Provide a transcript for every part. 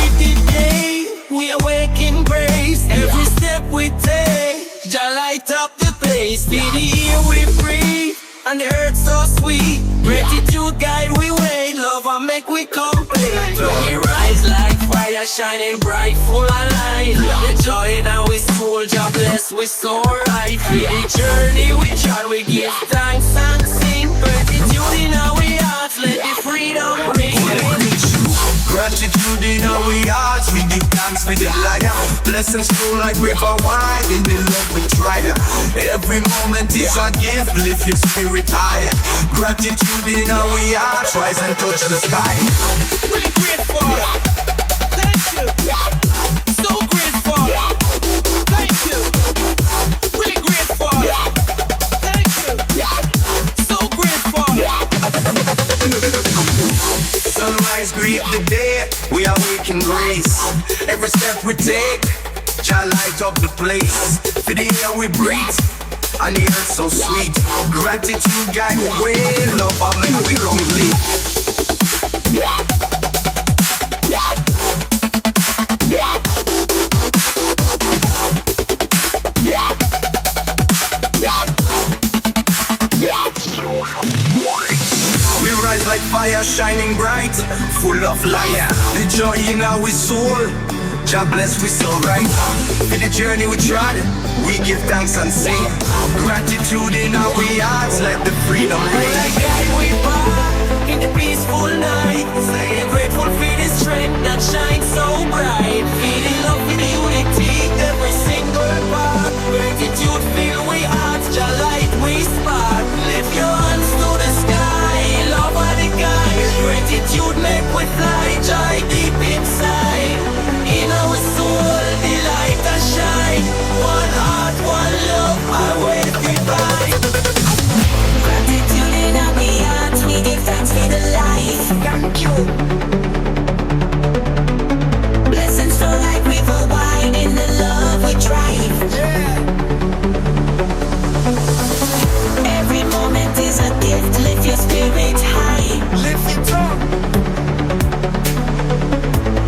with the day. We awaken grace. Every step we take, Jah light up the place. Feel the air we breathe, and the earth so sweet. Gratitude guide we way, love and make we complete. We rise like fire, shining bright, full of light. The joy in our soul, Jah bless we soar right. Feel the journey we try, we give thanks and sing. Gratitude in our hearts, let the freedom ring. Gratitude in our hearts, we give thanks for the light. Blessings flow like river wide, in the love we try. Every moment is a gift, lift your spirit high. Gratitude in our hearts, rise and touch the sky. Really grateful, thank you. So grateful, thank you. Really grateful, thank you. So grateful. Sunrise greet the day, we awaken grace. Every step we take, Jah light up the place. For the air we breathe, and the earth so sweet. Gratitude guide the way, love and make we complete. We rise like fire, shining bright, full of light. The joy in our soul, Jah bless we so right. In the journey we trod, we give thanks and sing. Gratitude in our hearts, let the freedom ring. Like guide we walk in the peaceful night. Stay grateful for the strength that shines so bright. Feeling love for the unity, every single part. Gratitude fill we hearts, Jah light we spark. Lift your hands to the sky, love are the guide. Gratitude make we fly, joy deep inside. In our soul, the light that shine. One heart, one love, I wave goodbye. Gratitude in our hearts, we give thanks for the life. Thank you. Blessings flow like river wide, in the love we thrive. Every moment is a gift, lift your spirit high. Lift it up.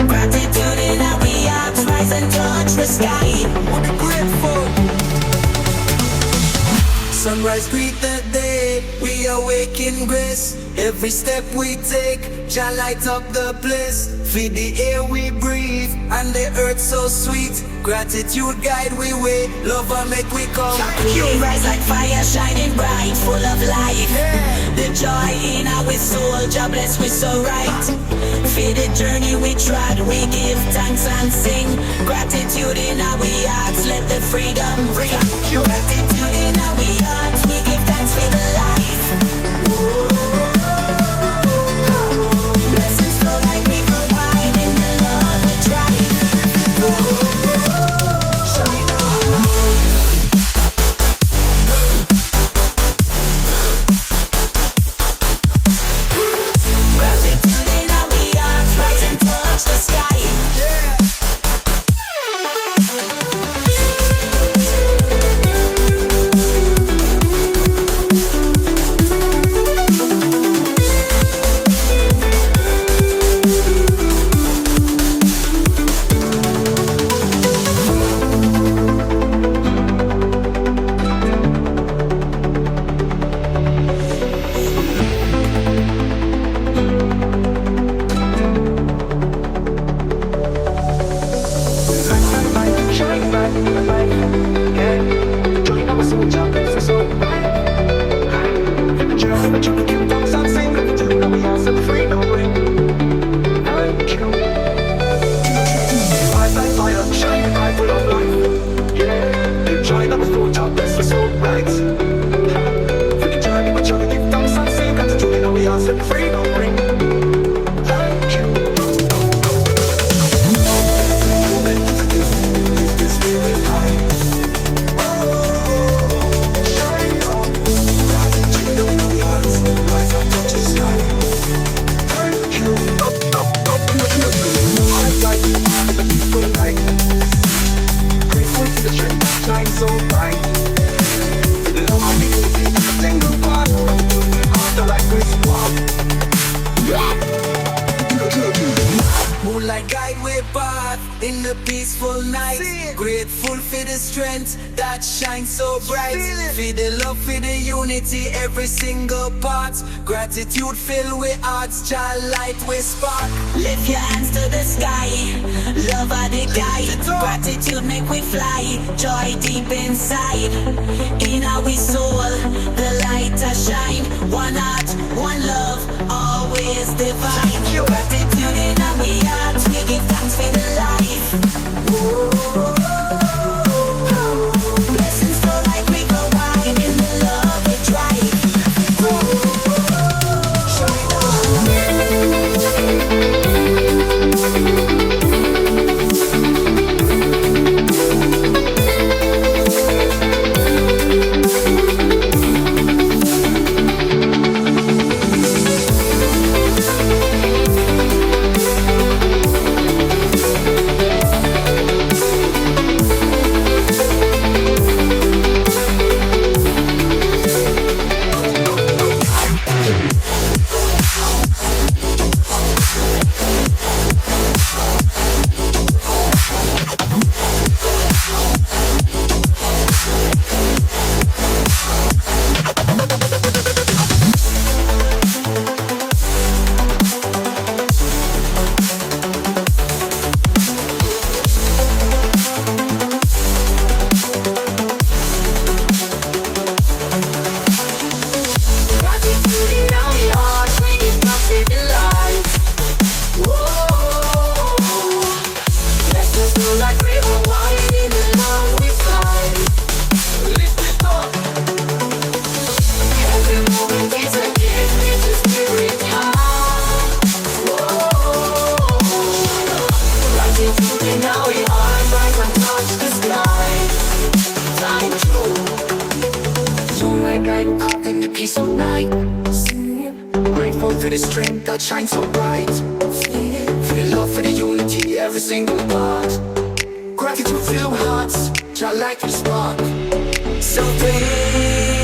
Gratitude in our hearts, rise and touch the sky. We'll be grateful. Sunrise greet the day, we awaken grace. Every step we take, Jah light up the place. Feed the air we breathe, and the earth so sweet. Gratitude guide we way, love and make we come. We rise like fire, shining bright, full of life. The joy in our soul, Jah bless we so right. Feed the journey we trod, we give thanks and sing. Gratitude in our hearts, let the freedom ring. Gratitude in our hearts, we give thanks for the life. Blessings flow like river wide, in the love we thrive. Shine on. Gratitude in our hearts, rise and touch the sky. moonlight guide way path in the peaceful night. Grateful for the strength that shines so bright. For the love, for the unity, every single part. Gratitude filled with hearts, child light we spark. Lift your hands to the sky, love are the guide. Gratitude make we fly, joy deep inside. In our soul, the light a shine. One heart, one love, always divine. Gratitude in our hearts, we give thanks for the life. Blessings flow like river wine, in the love we drive. Grateful for the strength that shines so bright. For the love, for the unity, every single part. Gratitude filled hearts, child light we spark. So big.